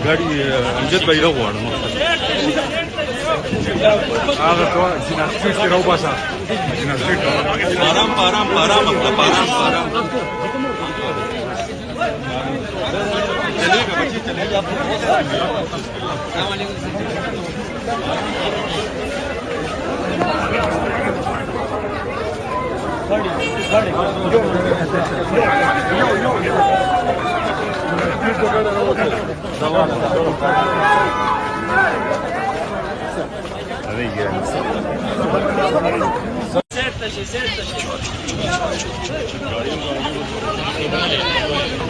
गाडी امجد بیرغ غواړم هغه ته جناح سټریټ کې راوباسه جناح سټریټ آرام آرام آرام مطلب آرام آرام चलेगा बच्चे चलेगा अस्सलाम वालेकुम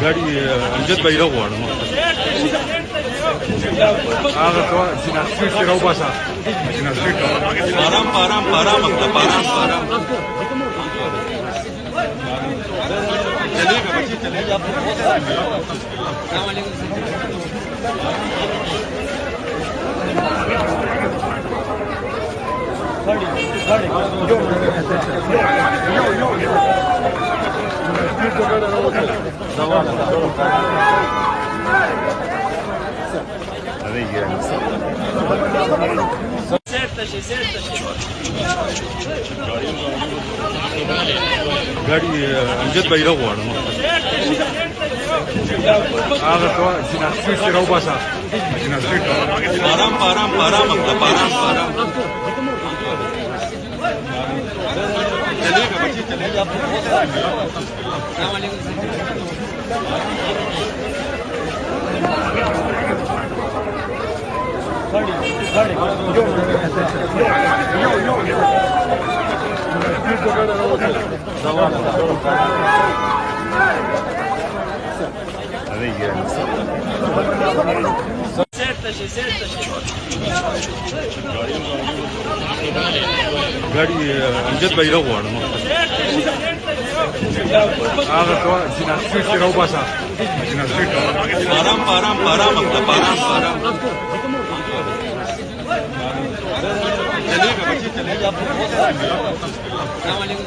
गाडी امجد بیرغ غواړم هغه ته جناح سټریټ کې راوباسه جناح سټریټ آرام آرام آرام مطلب آرام آرام चलेगा बच्चे चलेगा अस्सलाम वालेकुम गाडी امجد بیرغ غواړم هغه ته جناح سټریټ کې راوباسه جناح سټریټ آرام آرام آرام مطلب آرام آرام चलेगा बच्चे चलेगा अस्सलाम वालेकुम गाडी امجد بیرغ غواړم هغه ته جناح سټریټ کې راوباسه جناح سټریټ آرام آرام آرام مطلب آرام آرام चलेगा बच्चे चलेगा अस्सलाम वालेकुम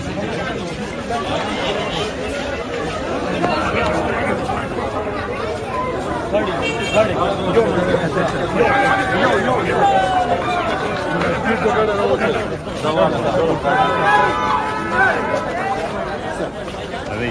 अरे